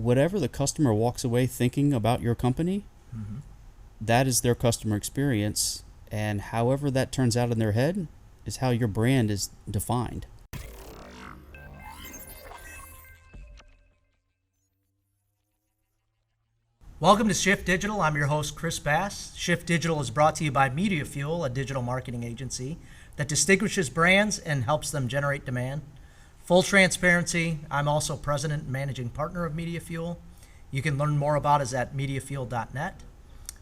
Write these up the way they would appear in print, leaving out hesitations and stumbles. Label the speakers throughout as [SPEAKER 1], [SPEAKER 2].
[SPEAKER 1] whatever the customer walks away thinking about your company, that is their customer experience, and however that turns out in their head is how your brand is defined.
[SPEAKER 2] Welcome to Shift Digital. I'm your host, Chris Bass. Shift Digital is brought to you by MediaFuel, a digital marketing agency that distinguishes brands and helps them generate demand. Full transparency, I'm also president and managing partner of MediaFuel. You can learn more about us at MediaFuel.net.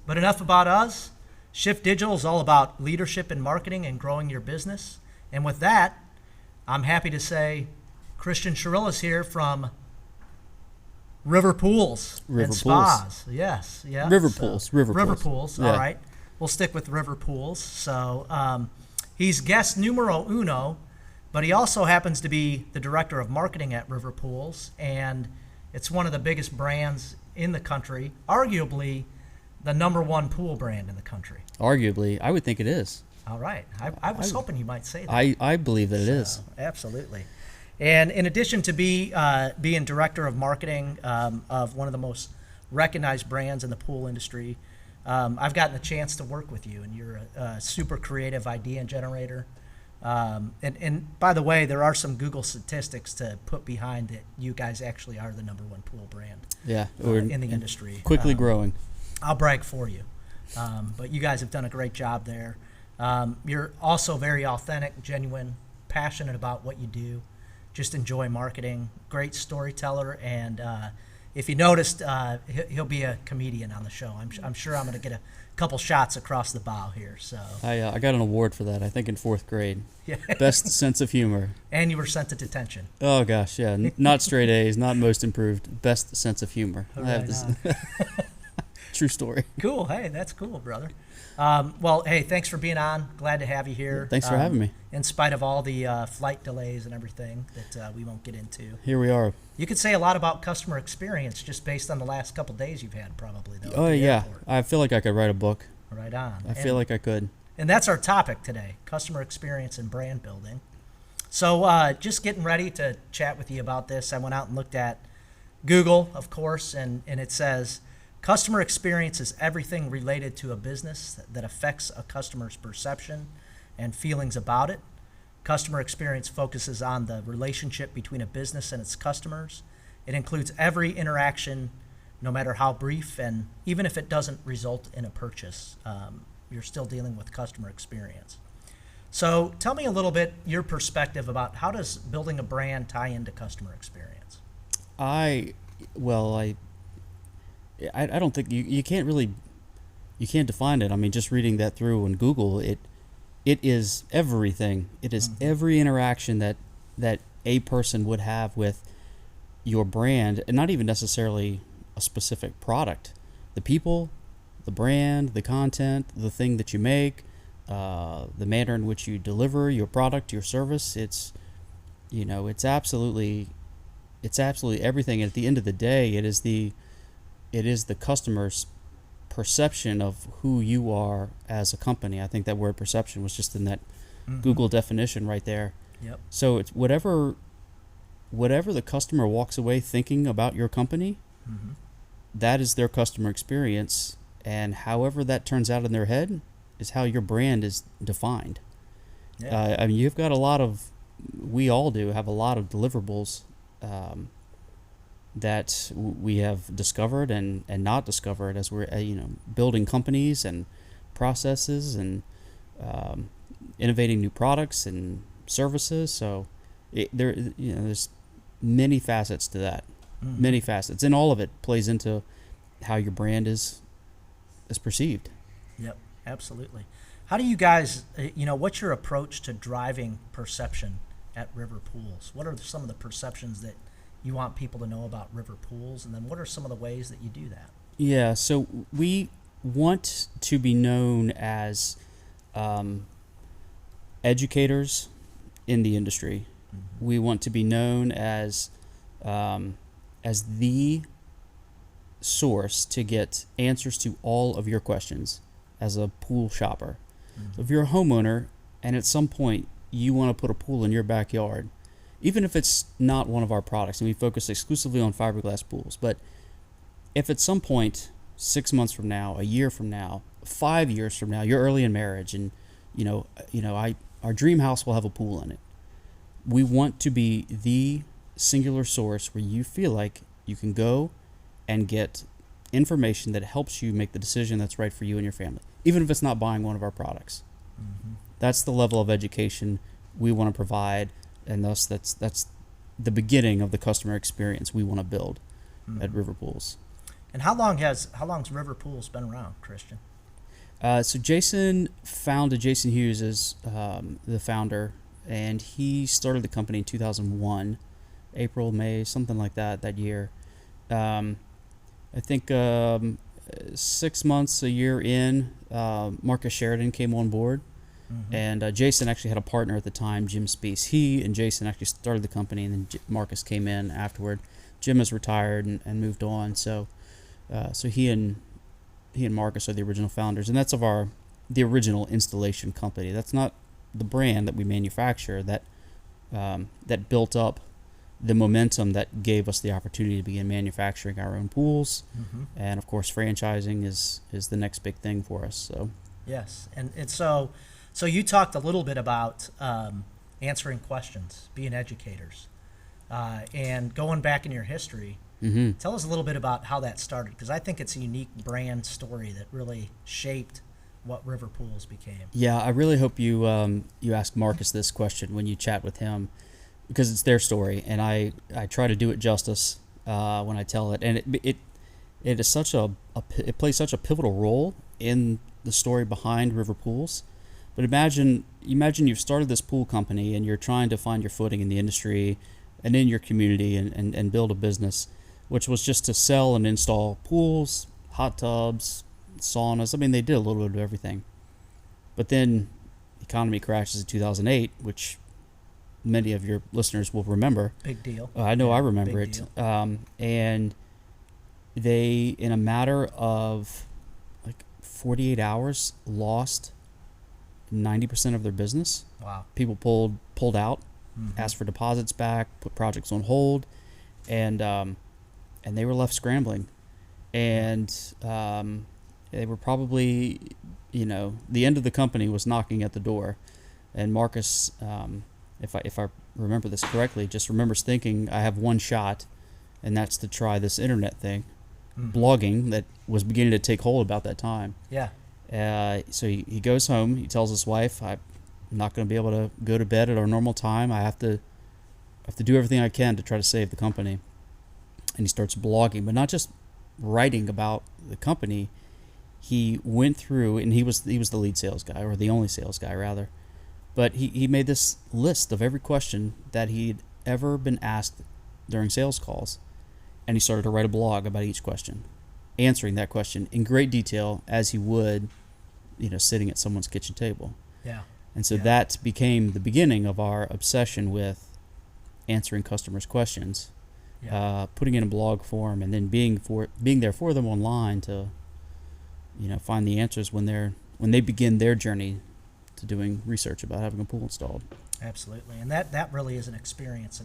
[SPEAKER 2] But enough about us. Shift Digital is all about leadership in marketing and growing your business. And with that, I'm happy to say Cristian Shirilla is here from River Pools and Spas. Yes, yeah.
[SPEAKER 1] River Pools.
[SPEAKER 2] All right. We'll stick with River Pools. So he's guest numero uno, but he also happens to be the director of marketing at River Pools, and it's one of the biggest brands in the country, arguably the number one pool brand in the country.
[SPEAKER 1] Arguably, I would think it is.
[SPEAKER 2] All right. I was hoping you might say that.
[SPEAKER 1] I believe that it is.
[SPEAKER 2] Absolutely. And in addition to being director of marketing of one of the most recognized brands in the pool industry, I've gotten the chance to work with you, and you're a super creative idea generator. And by the way, there are some Google statistics to put behind that you guys actually are the number one pool brand in the industry.
[SPEAKER 1] Quickly growing.
[SPEAKER 2] I'll brag for you. But you guys have done a great job there. You're also very authentic, genuine, passionate about what you do. Just enjoy marketing, great storyteller, and if you noticed, he'll be a comedian on the show. I'm sure I'm going to get a couple shots across the bow here. So
[SPEAKER 1] I got an award for that, I think in 4th grade.
[SPEAKER 2] Yeah.
[SPEAKER 1] Best sense of humor.
[SPEAKER 2] And you were sent to detention.
[SPEAKER 1] Oh gosh, yeah. Not straight A's, not most improved. Best sense of humor.
[SPEAKER 2] Right,
[SPEAKER 1] I have this. True story.
[SPEAKER 2] Cool. Hey, that's cool, brother. Well, hey, thanks for being on. Glad to have you here.
[SPEAKER 1] Thanks for having me.
[SPEAKER 2] In spite of all the flight delays and everything that we won't get into.
[SPEAKER 1] Here we are.
[SPEAKER 2] You could say a lot about customer experience just based on the last couple of days you've had, probably, though.
[SPEAKER 1] Oh, yeah.
[SPEAKER 2] Airport.
[SPEAKER 1] I feel like I could write a book.
[SPEAKER 2] Right on.
[SPEAKER 1] I feel like I could.
[SPEAKER 2] And that's our topic today, customer experience and brand building. So just getting ready to chat with you about this, I went out and looked at Google, of course, and it says, customer experience is everything related to a business that affects a customer's perception and feelings about it. Customer experience focuses on the relationship between a business and its customers. It includes every interaction, no matter how brief, and even if it doesn't result in a purchase, you're still dealing with customer experience. So tell me a little bit your perspective about how does building a brand tie into customer experience?
[SPEAKER 1] I don't think you can't define it. I mean, just reading that through on Google, it is everything. It is every interaction that a person would have with your brand, and not even necessarily a specific product. The people, the brand, the content, the thing that you make, the manner in which you deliver your product, your service. It's absolutely everything. At the end of the day, it is the customer's perception of who you are as a company. I think that word perception was just in that Google definition right there.
[SPEAKER 2] Yep.
[SPEAKER 1] So it's whatever the customer walks away thinking about your company, that is their customer experience, and however that turns out in their head is how your brand is defined. Yeah. I mean, we all have a lot of deliverables that we have discovered and not discovered as we're building companies and processes and innovating new products and services. So there's many facets to that, many facets, and all of it plays into how your brand is perceived.
[SPEAKER 2] Yep, absolutely. How do you guys, what's your approach to driving perception at River Pools? What are some of the perceptions that you want people to know about River Pools, and then what are some of the ways that you do that?
[SPEAKER 1] Yeah, so we want to be known as educators in the industry. We want to be known as the source to get answers to all of your questions as a pool shopper. So if you're a homeowner and at some point you want to put a pool in your backyard, even if it's not one of our products and we focus exclusively on fiberglass pools, but if at some point, 6 months from now, a year from now, 5 years from now, you're early in marriage and our dream house will have a pool in it. We want to be the singular source where you feel like you can go and get information that helps you make the decision that's right for you and your family, even if it's not buying one of our products.
[SPEAKER 2] Mm-hmm.
[SPEAKER 1] That's the level of education we want to provide, and thus that's the beginning of the customer experience we want to build at River Pools.
[SPEAKER 2] And how long's River Pools been around, Cristian?
[SPEAKER 1] So Jason Hughes is the founder, and he started the company in 2001, April, May, something like that year. I think 6 months, a year in, Marcus Sheridan came on board. Mm-hmm. And Jason actually had a partner at the time, Jim Spees. He and Jason actually started the company, and then Marcus came in afterward. Jim has retired and moved on, so he and Marcus are the original founders, and that's of the original installation company. That's not the brand that we manufacture that built up the momentum that gave us the opportunity to begin manufacturing our own pools.
[SPEAKER 2] Mm-hmm.
[SPEAKER 1] And of course, franchising is the next big thing for us. So
[SPEAKER 2] yes, and so you talked a little bit about answering questions, being educators, and going back in your history.
[SPEAKER 1] Mm-hmm.
[SPEAKER 2] Tell us a little bit about how that started, because I think it's a unique brand story that really shaped what River Pools became.
[SPEAKER 1] Yeah, I really hope you ask Marcus this question when you chat with him, because it's their story, and I try to do it justice when I tell it, and it is such it plays such a pivotal role in the story behind River Pools. But imagine you've started this pool company and you're trying to find your footing in the industry and in your community and build a business, which was just to sell and install pools, hot tubs, saunas. I mean, they did a little bit of everything. But then the economy crashes in 2008, which many of your listeners will remember.
[SPEAKER 2] Big deal.
[SPEAKER 1] I know, I remember
[SPEAKER 2] Big
[SPEAKER 1] it.
[SPEAKER 2] Deal.
[SPEAKER 1] And they, in a matter of like 48 hours, lost 90% of their business.
[SPEAKER 2] Wow.
[SPEAKER 1] People pulled out,
[SPEAKER 2] Mm-hmm.
[SPEAKER 1] asked for deposits back, put projects on hold, and they were left scrambling. And they were probably, the end of the company was knocking at the door. And Marcus, if I remember this correctly, just remembers thinking, I have one shot, and that's to try this internet thing, blogging that was beginning to take hold about that time.
[SPEAKER 2] Yeah.
[SPEAKER 1] So he goes home. He tells his wife, I'm not going to be able to go to bed at our normal time. I have to do everything I can to try to save the company. And he starts blogging, but not just writing about the company. He went through, and he was the lead sales guy, or the only sales guy rather. But he made this list of every question that he'd ever been asked during sales calls, and he started to write a blog about each question, answering that question in great detail as he would, sitting at someone's kitchen table.
[SPEAKER 2] Yeah.
[SPEAKER 1] And so that became the beginning of our obsession with answering customers' questions, putting it in blog form, and then being there for them online to, find the answers when they begin their journey to doing research about having a pool installed. Absolutely.
[SPEAKER 2] And that really is an experience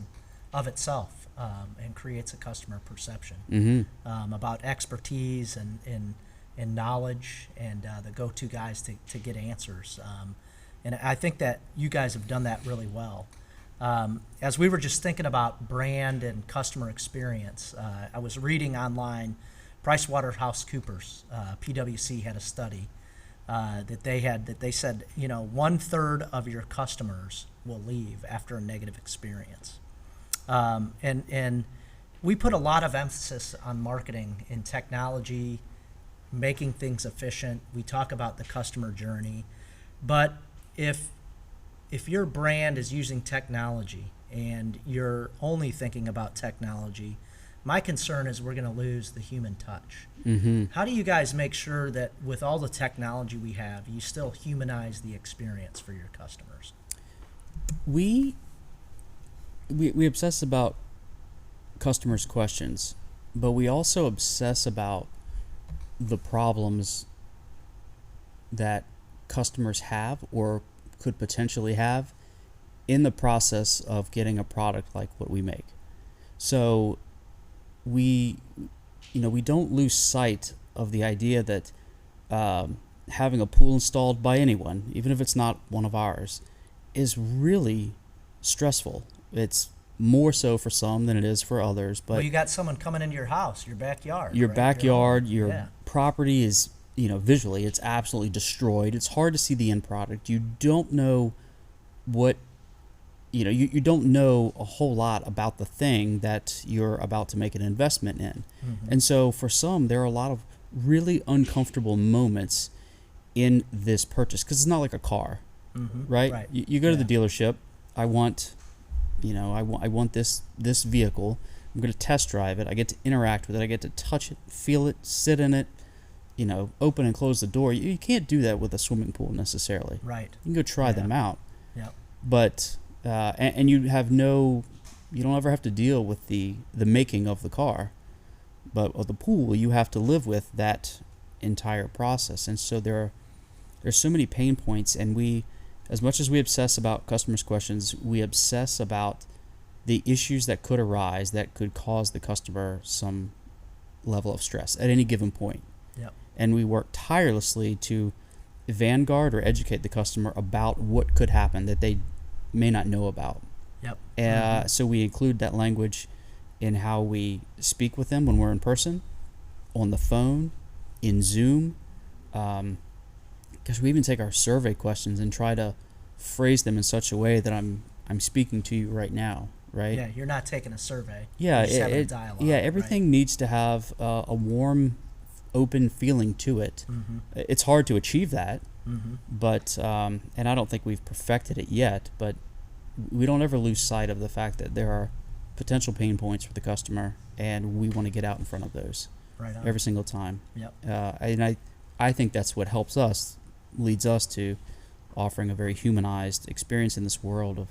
[SPEAKER 2] of itself, and creates a customer perception about expertise and knowledge and the go-to guys to get answers. And I think that you guys have done that really well. As we were just thinking about brand and customer experience, I was reading online, PricewaterhouseCoopers, PwC had a study that they said 1/3 of your customers will leave after a negative experience. And we put a lot of emphasis on marketing and technology, making things efficient. We talk about the customer journey, but if your brand is using technology and you're only thinking about technology, my concern is we're going to lose the human touch. Mm-hmm. How do you guys make sure that with all the technology we have, you still humanize the experience for your customers? We obsess about customers' questions, but we also obsess about the problems that customers have or could potentially have
[SPEAKER 1] in the process of getting a product like what we make. So we don't lose sight of the idea that having a pool installed by anyone, even if it's not one of ours, is really stressful. It's more so for some than it is for others. But
[SPEAKER 2] well, you got someone coming into your house, your backyard.
[SPEAKER 1] Your
[SPEAKER 2] right?
[SPEAKER 1] backyard, your
[SPEAKER 2] Yeah.
[SPEAKER 1] property is, visually, it's absolutely destroyed. It's hard to see the end product. You don't know what, you don't know a whole lot about the thing that you're about to make an investment in.
[SPEAKER 2] Mm-hmm.
[SPEAKER 1] And so for some, there are a lot of really uncomfortable moments in this purchase because it's not like a car,
[SPEAKER 2] Mm-hmm.
[SPEAKER 1] right?
[SPEAKER 2] Right.
[SPEAKER 1] You go to the
[SPEAKER 2] Yeah.
[SPEAKER 1] dealership. I want this vehicle. I'm going to test drive it. I get to interact with it. I get to touch it, feel it, sit in it, open and close the door. You can't do that with a swimming pool necessarily.
[SPEAKER 2] Right.
[SPEAKER 1] You can go try them out.
[SPEAKER 2] Yep.
[SPEAKER 1] But, and you don't ever have to deal with the making of the car. But with the pool, you have to live with that entire process. And so there's so many pain points, and we, as much as we obsess about customers' questions, we obsess about the issues that could arise that could cause the customer some level of stress at any given point.
[SPEAKER 2] Yep.
[SPEAKER 1] And we work tirelessly to vanguard or educate the customer about what could happen that they may not know about.
[SPEAKER 2] Yep.
[SPEAKER 1] So we include that language in how we speak with them when we're in person, on the phone, in Zoom. Because we even take our survey questions and try to phrase them in such a way that I'm speaking to you right now, right?
[SPEAKER 2] Yeah, you're not taking a survey.
[SPEAKER 1] Yeah,
[SPEAKER 2] You're just having a dialogue.
[SPEAKER 1] Yeah, everything needs to have a warm, open feeling to it.
[SPEAKER 2] Mm-hmm.
[SPEAKER 1] It's hard to achieve that,
[SPEAKER 2] Mm-hmm.
[SPEAKER 1] but and I don't think we've perfected it yet. But we don't ever lose sight of the fact that there are potential pain points for the customer, and we want to get out in front of those
[SPEAKER 2] Right on.
[SPEAKER 1] every single time.
[SPEAKER 2] Yep.
[SPEAKER 1] And I think that's what helps us, leads us to offering a very humanized experience in this world of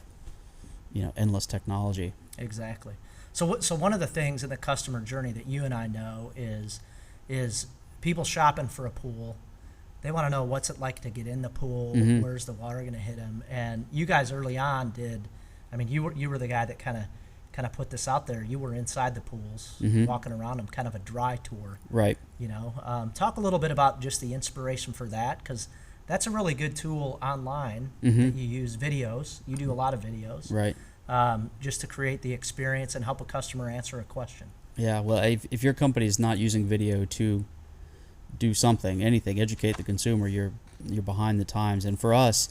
[SPEAKER 1] endless technology.
[SPEAKER 2] Exactly. So one of the things in the customer journey that you and I know is people shopping for a pool. They want to know what's it like to get in the pool.
[SPEAKER 1] Mhm.
[SPEAKER 2] Where's the water going to hit them? And you guys early on did. I mean, you were the guy that kind of put this out there. You were inside the pools,
[SPEAKER 1] Mhm.
[SPEAKER 2] walking around them, kind of a dry tour.
[SPEAKER 1] Right.
[SPEAKER 2] Talk a little bit about just the inspiration for that, because that's a really good tool online
[SPEAKER 1] Mhm.
[SPEAKER 2] that you use videos. You do a lot of videos.
[SPEAKER 1] Right.
[SPEAKER 2] Just to create the experience and help a customer answer a question.
[SPEAKER 1] Yeah. Well, if your company is not using video to do something, anything, educate the consumer, you're behind the times. And for us,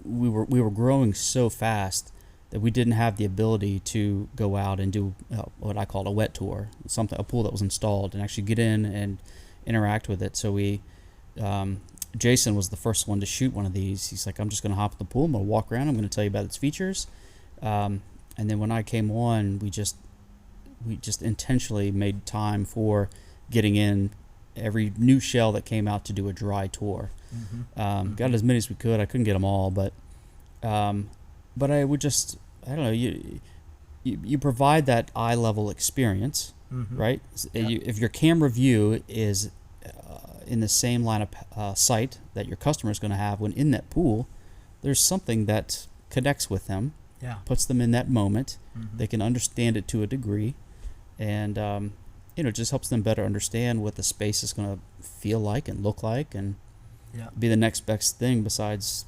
[SPEAKER 1] we were growing so fast that we didn't have the ability to go out and do what I call a wet tour, a pool that was installed, and actually get in and interact with it. So Jason was the first one to shoot one of these. He's like, I'm just going to hop in the pool, I'm going to walk around, I'm going to tell you about its features. And then when I came on, we just intentionally made time for getting in every new shell that came out to do a dry tour.
[SPEAKER 2] Mm-hmm.
[SPEAKER 1] Got as many as we could. I couldn't get them all, but I would just, I don't know, you provide that eye level experience,
[SPEAKER 2] Mm-hmm.
[SPEAKER 1] right?
[SPEAKER 2] Yep.
[SPEAKER 1] If your camera view is in the same line of sight that your customer is going to have when in that pool, there's something that connects with them,
[SPEAKER 2] Yeah.
[SPEAKER 1] puts them in that moment.
[SPEAKER 2] Mm-hmm.
[SPEAKER 1] They can understand it to a degree, and it just helps them better understand what the space is going to feel like and look like, and
[SPEAKER 2] Yeah.
[SPEAKER 1] be the next best thing besides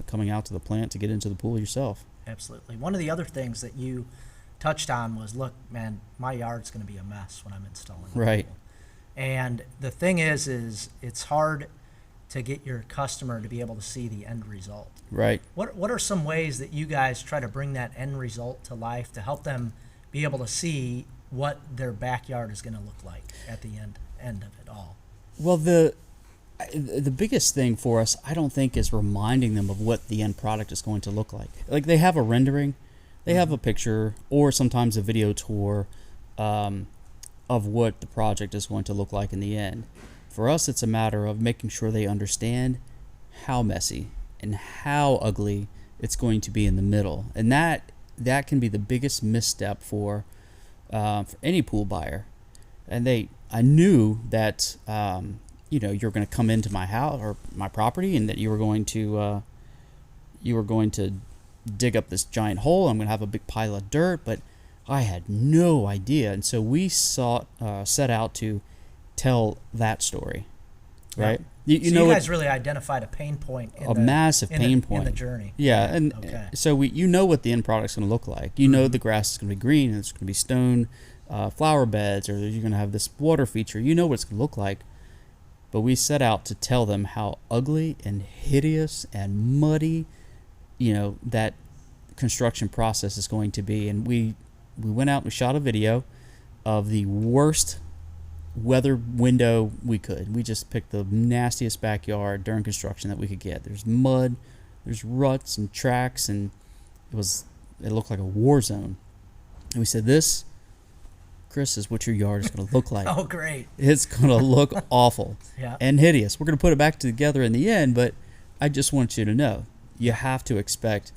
[SPEAKER 1] coming out to the plant to get into the pool yourself.
[SPEAKER 2] Absolutely. One of the other things that you touched on was, look, man, my yard's going to be a mess when I'm installing a
[SPEAKER 1] Right.
[SPEAKER 2] pool. And the thing is it's hard to get your customer to be able to see the end result.
[SPEAKER 1] Right.
[SPEAKER 2] What are some ways that you guys try to bring that end result to life to help them be able to see what their backyard is going to look like at the end of it all?
[SPEAKER 1] Well, the biggest thing for us, I don't think, is reminding them of what the end product is going to look like. Like, they have a rendering, they have a picture, or sometimes a video tour of what the project is going to look like in the end. For us, it's a matter of making sure they understand how messy and how ugly it's going to be in the middle, and that can be the biggest misstep for any pool buyer. And I knew that you're going to come into my house or my property, and that you were going to you were going to dig up this giant hole. I'm going to have a big pile of dirt, but I had no idea. And so we set out to tell that story, right?
[SPEAKER 2] Yeah. You guys really identified a pain point,
[SPEAKER 1] massive pain point
[SPEAKER 2] in the journey.
[SPEAKER 1] Yeah, and so you know what the end product's going to look like. You know the grass is going to be green, and it's going to be stone flower beds, or you're going to have this water feature. You know what it's going to look like. But we set out to tell them how ugly and hideous and muddy, that construction process is going to be. And we went out and we shot a video of the worst weather window we could. We just picked the nastiest backyard during construction that we could get. There's mud, there's ruts and tracks, and it looked like a war zone. And we said, this, Chris, is what your yard is going to look like.
[SPEAKER 2] Oh, great.
[SPEAKER 1] It's going to look awful and hideous. We're going to put it back together in the end, but I just want you to know, you have to expect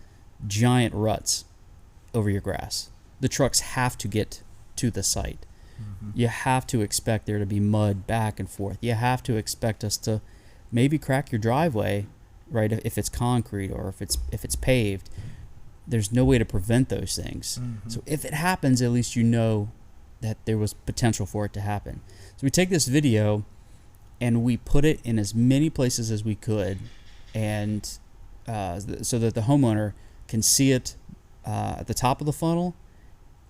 [SPEAKER 1] giant ruts over your grass. The trucks have to get to the site. You have to expect there to be mud back and forth. You have to expect us to maybe crack your driveway, right? If it's concrete or if it's paved. There's no way to prevent those things. So if it happens, at least you know that there was potential for it to happen. So we take this video and we put it in as many places as we could, and so that the homeowner can see it at the top of the funnel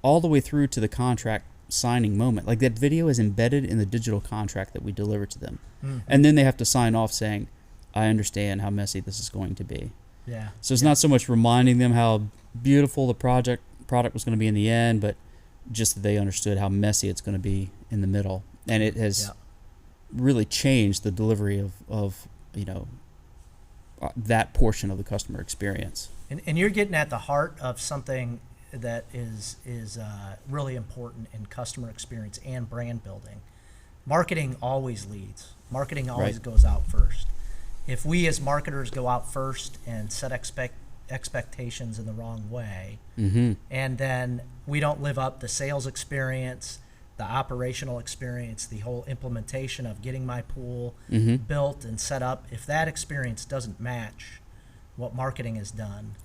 [SPEAKER 1] all the way through to the contract signing moment. Like, that video is embedded in the digital contract that we deliver to them. And then they have to sign off saying, I understand how messy this is going to be.
[SPEAKER 2] Yeah.
[SPEAKER 1] So it's not so much reminding them how beautiful the product was going to be in the end, but just that they understood how messy it's going to be in the middle. And it has really changed the delivery of that portion of the customer experience.
[SPEAKER 2] And you're getting at the heart of something that is really important in customer experience and brand building. Marketing always leads. Marketing always goes out first. If we as marketers go out first and set expectations in the wrong way, and then we don't live up the sales experience, the operational experience, the whole implementation of getting my pool built and set up, if that experience doesn't match what marketing has done,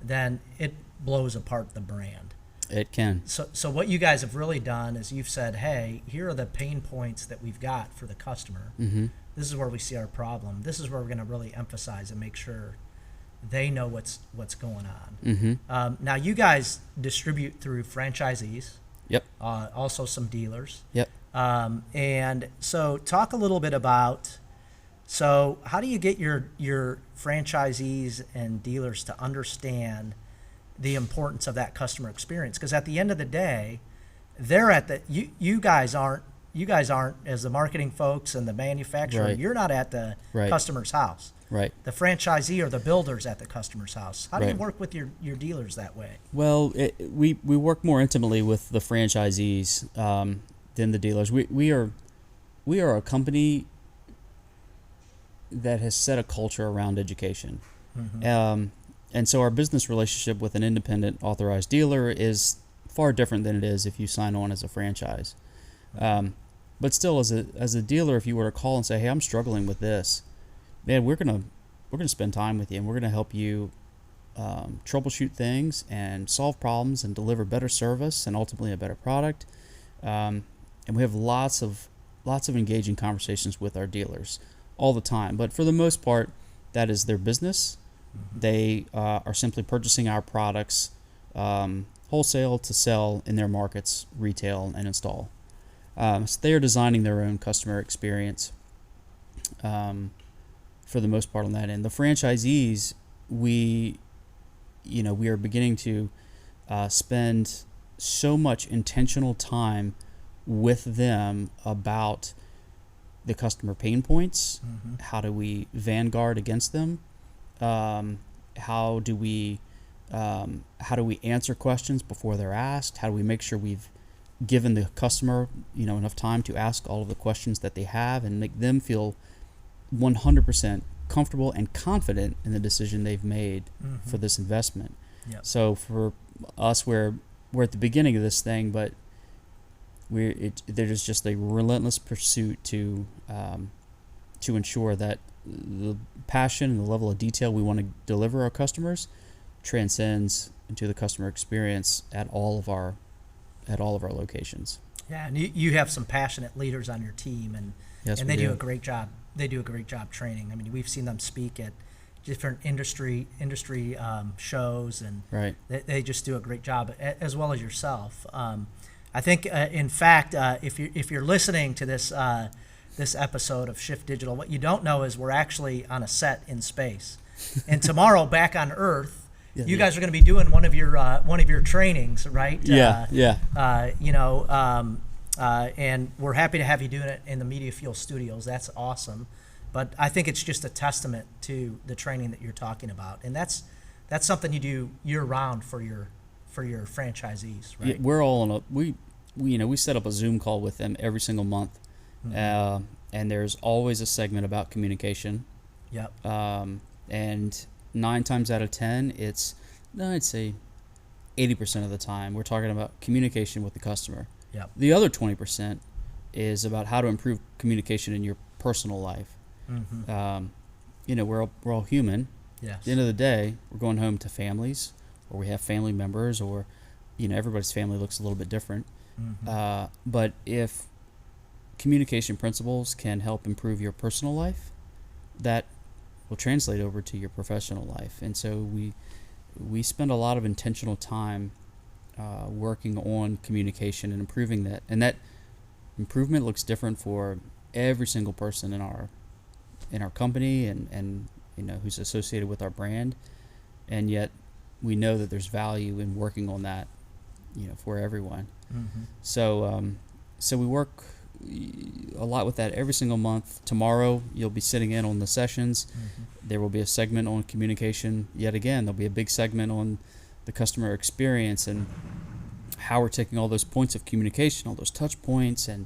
[SPEAKER 2] then it blows apart the brand.
[SPEAKER 1] It can.
[SPEAKER 2] So what you guys have really done is you've said, hey, here are the pain points that we've got for the customer. This is where we see our problem. This is where we're going to really emphasize and make sure they know what's going on. Now, you guys distribute through franchisees.
[SPEAKER 1] Yep.
[SPEAKER 2] Also some dealers.
[SPEAKER 1] Yep.
[SPEAKER 2] And so talk a little bit about, so how do you get your franchisees and dealers to understand the importance of that customer experience? Because at the end of the day, they're at the, you guys aren't as the marketing folks and the manufacturer, you're not at the customer's house.
[SPEAKER 1] Right.
[SPEAKER 2] The franchisee or the builder's at the customer's house. How do you work with your dealers that way?
[SPEAKER 1] Well, we work more intimately with the franchisees than the dealers. We are a company that has set a culture around education. And so our business relationship with an independent authorized dealer is far different than it is if you sign on as a franchise. But still, as a dealer, if you were to call and say, hey, I'm struggling with this, man, we're gonna spend time with you, and we're gonna help you troubleshoot things and solve problems and deliver better service and ultimately a better product. And we have lots of engaging conversations with our dealers all the time. But for the most part, that is their business. They are simply purchasing our products wholesale to sell in their markets, retail, and install. So they are designing their own customer experience for the most part on that end. The franchisees, we are beginning to spend so much intentional time with them about the customer pain points. How do we vanguard against them? How do we answer questions before they're asked? How do we make sure we've given the customer enough time to ask all of the questions that they have and make them feel 100% comfortable and confident in the decision they've made for this investment? So for us, we're at the beginning of this thing, but there's just a relentless pursuit to ensure that the passion and the level of detail we want to deliver our customers transcends into the customer experience at all of our locations.
[SPEAKER 2] Yeah, and you have some passionate leaders on your team, and
[SPEAKER 1] Yes,
[SPEAKER 2] and
[SPEAKER 1] we
[SPEAKER 2] they do
[SPEAKER 1] do.
[SPEAKER 2] a great job. They do a great job training. I mean, we've seen them speak at different industry shows, and
[SPEAKER 1] Right.
[SPEAKER 2] they just do a great job, as well as yourself. I think, in fact, if you're listening to this episode of Shift Digital, what you don't know is we're actually on a set in space, and tomorrow back on Earth.
[SPEAKER 1] Yeah,
[SPEAKER 2] You
[SPEAKER 1] yeah.
[SPEAKER 2] guys are going to be doing one of your trainings, right?
[SPEAKER 1] Yeah.
[SPEAKER 2] And we're happy to have you doing it in the MediaFuel studios. That's awesome. But I think it's just a testament to the training that you're talking about, and that's something you do year round for your franchisees,
[SPEAKER 1] Yeah,
[SPEAKER 2] right?
[SPEAKER 1] we're all on a we set up a Zoom call with them every single month, and there's always a segment about communication.
[SPEAKER 2] Yep.
[SPEAKER 1] And 9 times out of 10, I'd say 80% of the time we're talking about communication with the customer.
[SPEAKER 2] Yep.
[SPEAKER 1] The other 20% is about how to improve communication in your personal life.
[SPEAKER 2] Mm-hmm.
[SPEAKER 1] We're all human.
[SPEAKER 2] Yes.
[SPEAKER 1] At the end of the day, we're going home to families, or we have family members, or everybody's family looks a little bit different.
[SPEAKER 2] Mm-hmm.
[SPEAKER 1] But if communication principles can help improve your personal life, that will translate over to your professional life. And so we spend a lot of intentional time working on communication and improving that. And that improvement looks different for every single person in our company and who's associated with our brand. And yet we know that there's value in working on that, for everyone.
[SPEAKER 2] Mm-hmm.
[SPEAKER 1] So we work a lot with that every single month. Tomorrow you'll be sitting in on the sessions.
[SPEAKER 2] Mm-hmm.
[SPEAKER 1] There will be a segment on communication. Yet again, there'll be a big segment on the customer experience and how we're taking all those points of communication, all those touch points, and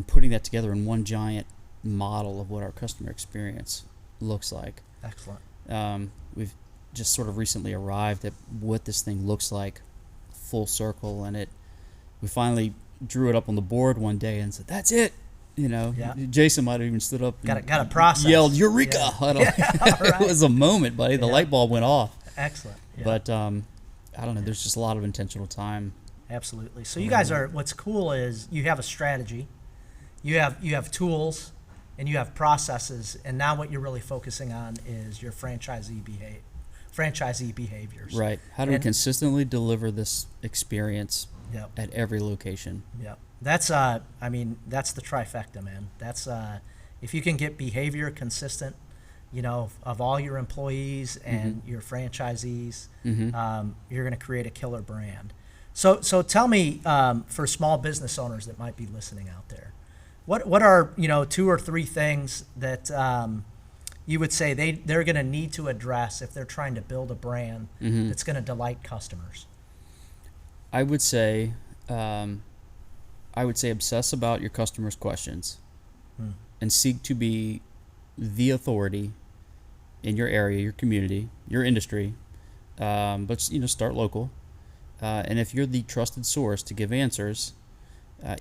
[SPEAKER 1] putting that together in one giant model of what our customer experience looks like.
[SPEAKER 2] Excellent.
[SPEAKER 1] We've just sort of recently arrived at what this thing looks like full circle, and we finally drew it up on the board one day and said, "That's it."
[SPEAKER 2] Yeah.
[SPEAKER 1] Jason might have even stood up and
[SPEAKER 2] Got a process.
[SPEAKER 1] yelled, "Eureka!"
[SPEAKER 2] Yeah.
[SPEAKER 1] I don't
[SPEAKER 2] Right.
[SPEAKER 1] It was a moment, buddy. The
[SPEAKER 2] Yeah.
[SPEAKER 1] light bulb went off.
[SPEAKER 2] Excellent. Yeah.
[SPEAKER 1] But I don't know. There's just a lot of intentional time.
[SPEAKER 2] Absolutely. So you guys what's cool is you have a strategy, you have tools, and you have processes, and now what you're really focusing on is your franchisee behaviors.
[SPEAKER 1] Right. How do we
[SPEAKER 2] And-
[SPEAKER 1] consistently deliver this experience
[SPEAKER 2] Yep.
[SPEAKER 1] at every location?
[SPEAKER 2] Yep. That's that's the trifecta, man. That's if you can get behavior consistent, of all your employees and your franchisees, you're going to create a killer brand. So tell me, for small business owners that might be listening out there, what are 2 or 3 things that you would say they're going to need to address if they're trying to build a brand that's going to delight customers?
[SPEAKER 1] I would say obsess about your customers' questions and seek to be the authority in your area, your community, your industry. But start local. And if you're the trusted source to give answers,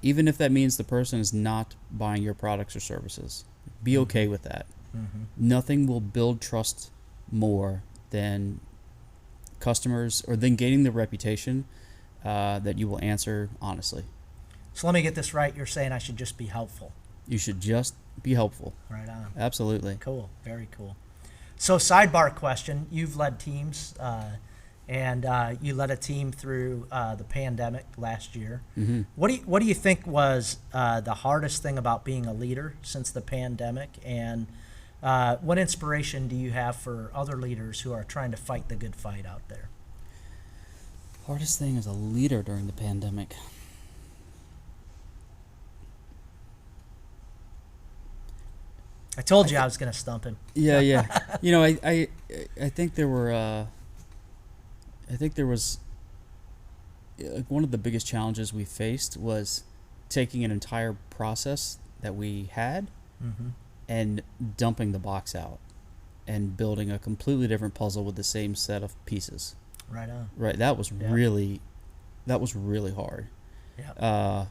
[SPEAKER 1] even if that means the person is not buying your products or services, be okay with that. Nothing will build trust more than customers, or than gaining the reputation that you will answer honestly.
[SPEAKER 2] So let me get this right. You're saying I should just be helpful.
[SPEAKER 1] You should just be helpful.
[SPEAKER 2] Right on.
[SPEAKER 1] Absolutely.
[SPEAKER 2] Cool. Very cool. So sidebar question, you've led teams, and you led a team through the pandemic last year. What do you think was the hardest thing about being a leader since the pandemic, and what inspiration do you have for other leaders who are trying to fight the good fight out there?
[SPEAKER 1] Hardest thing as a leader during the pandemic.
[SPEAKER 2] I told you I was going to stump him.
[SPEAKER 1] Yeah. I think there were. I think there was. One of the biggest challenges we faced was taking an entire process that we had and dumping the box out and building a completely different puzzle with the same set of pieces.
[SPEAKER 2] Right on.
[SPEAKER 1] Right. That was really hard.
[SPEAKER 2] Yeah.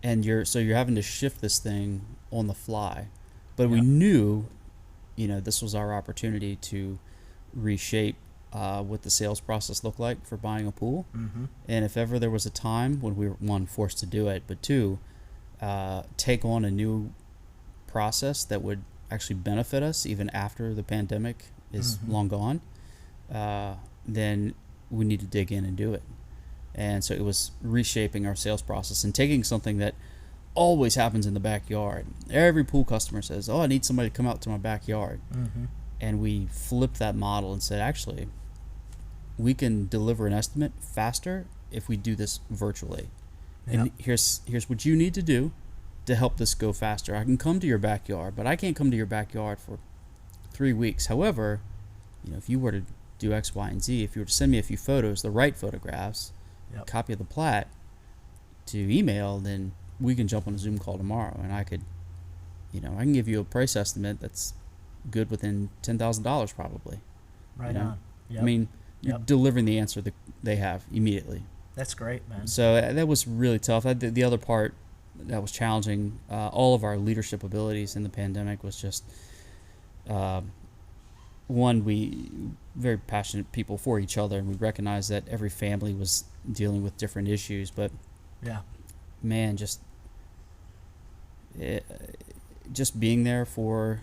[SPEAKER 1] And you're having to shift this thing on the fly. But we knew this was our opportunity to reshape what the sales process looked like for buying a pool. And if ever there was a time when we were, one, forced to do it, but two, take on a new process that would actually benefit us even after the pandemic is long gone, then we need to dig in and do it. And so it was reshaping our sales process and taking something that always happens in the backyard. Every pool customer says, "Oh, I need somebody to come out to my backyard." And we flipped that model and said, actually, we can deliver an estimate faster if we do this virtually. And here's what you need to do to help this go faster. I can come to your backyard, but I can't come to your backyard for 3 weeks. However, if you were to do X, Y, and Z, if you were to send me a few photos, the right photographs, a copy of the plat to email, then we can jump on a Zoom call tomorrow, and I can give you a price estimate that's good within $10,000 probably.
[SPEAKER 2] Right on.
[SPEAKER 1] I mean, you're delivering the answer that they have immediately.
[SPEAKER 2] That's great, man.
[SPEAKER 1] So that was really tough. The other part that was challenging, all of our leadership abilities in the pandemic was just, one, we very passionate people for each other, and we recognized that every family was dealing with different issues. But man, just being there for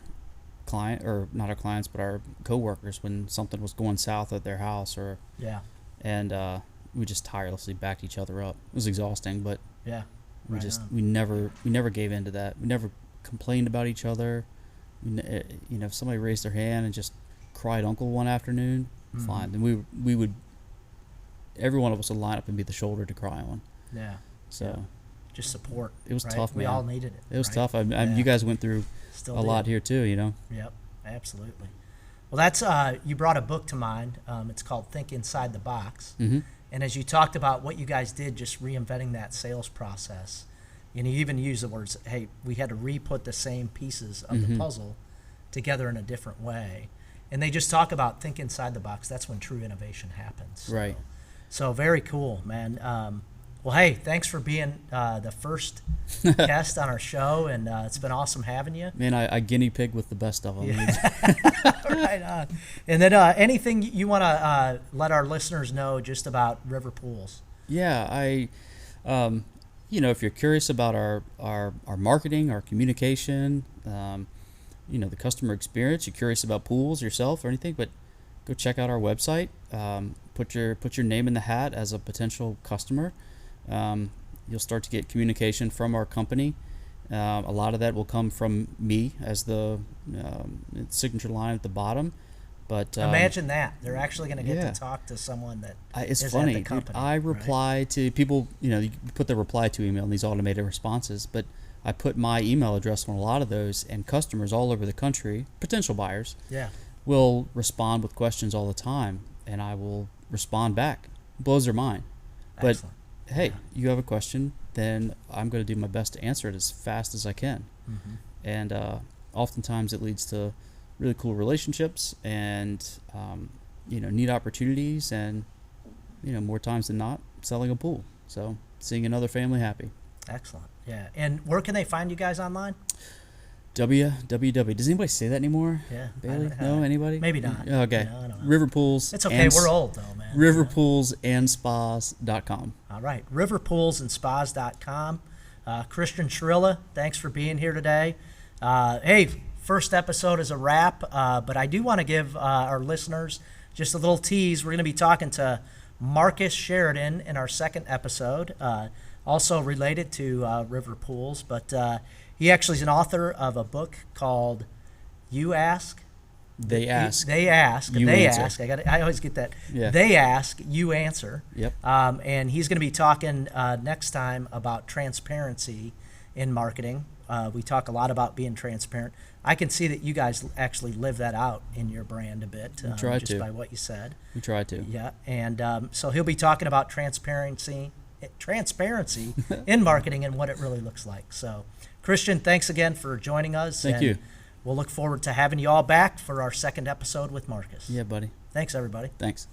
[SPEAKER 1] not our clients, but our coworkers when something was going south at their house, and we just tirelessly backed each other up. It was exhausting, but we never gave in to that. We never complained about each other. If somebody raised their hand and just cried uncle one afternoon, fine. Then we would, every one of us would line up and be the shoulder to cry on. So
[SPEAKER 2] just support.
[SPEAKER 1] It was tough, man.
[SPEAKER 2] We all needed it.
[SPEAKER 1] It was tough. You guys went through a lot here too,
[SPEAKER 2] Yep, absolutely. Well, that's you brought a book to mind. It's called Think Inside the Box. And as you talked about what you guys did, just reinventing that sales process, you even use the words, hey, we had to re-put the same pieces of the puzzle together in a different way. And they just talk about think inside the box. That's when true innovation happens.
[SPEAKER 1] Right.
[SPEAKER 2] So very cool, man. Well, hey, thanks for being the first guest on our show, and it's been awesome having you.
[SPEAKER 1] Man, I guinea pig with the best of them.
[SPEAKER 2] Right on. And then anything you want to let our listeners know just about River Pools?
[SPEAKER 1] Yeah, if you're curious about our marketing, our communication, the customer experience, you're curious about pools yourself or anything, but go check out our website. Put your name in the hat as a potential customer. You'll start to get communication from our company. A lot of that will come from me as the signature line at the bottom. But
[SPEAKER 2] imagine that they're actually going to get to talk to someone that
[SPEAKER 1] it's
[SPEAKER 2] is
[SPEAKER 1] funny.
[SPEAKER 2] at the company.
[SPEAKER 1] I reply to people. You put the reply to email in these automated responses, but I put my email address on a lot of those, and customers all over the country, potential buyers, will respond with questions all the time, and I will respond back. Blows their mind.
[SPEAKER 2] Excellent.
[SPEAKER 1] But hey, you have a question, then I'm going to do my best to answer it as fast as I can. And oftentimes it leads to really cool relationships and neat opportunities, and more times than not, selling a pool. So seeing another family happy.
[SPEAKER 2] Excellent. Yeah. And where can they find you guys online?
[SPEAKER 1] www. Does anybody say that anymore?
[SPEAKER 2] Yeah.
[SPEAKER 1] Bailey? No, anybody?
[SPEAKER 2] Maybe not.
[SPEAKER 1] Okay.
[SPEAKER 2] I don't know.
[SPEAKER 1] River Pools.
[SPEAKER 2] It's okay. We're old though, man.
[SPEAKER 1] Riverpoolsandspas.com.
[SPEAKER 2] All right. Riverpoolsandspas.com. Cristian Shirilla, thanks for being here today. Hey, first episode is a wrap, but I do want to give our listeners just a little tease. We're going to be talking to Marcus Sheridan in our second episode, also related to River Pools, but he actually is an author of a book called You Ask.
[SPEAKER 1] They Ask.
[SPEAKER 2] They Ask.
[SPEAKER 1] You
[SPEAKER 2] They
[SPEAKER 1] Answer.
[SPEAKER 2] Ask. I always get that.
[SPEAKER 1] Yeah.
[SPEAKER 2] They Ask. You Answer.
[SPEAKER 1] Yep.
[SPEAKER 2] And he's going to be talking next time about transparency in marketing. We talk a lot about being transparent. I can see that you guys actually live that out in your brand a bit, just by what you said.
[SPEAKER 1] We try to.
[SPEAKER 2] Yeah. And so he'll be talking about transparency in marketing and what it really looks like. So, Cristian, thanks again for joining us.
[SPEAKER 1] Thank you.
[SPEAKER 2] We'll look forward to having you all back for our second episode with Marcus.
[SPEAKER 1] Yeah, buddy.
[SPEAKER 2] Thanks, everybody.
[SPEAKER 1] Thanks.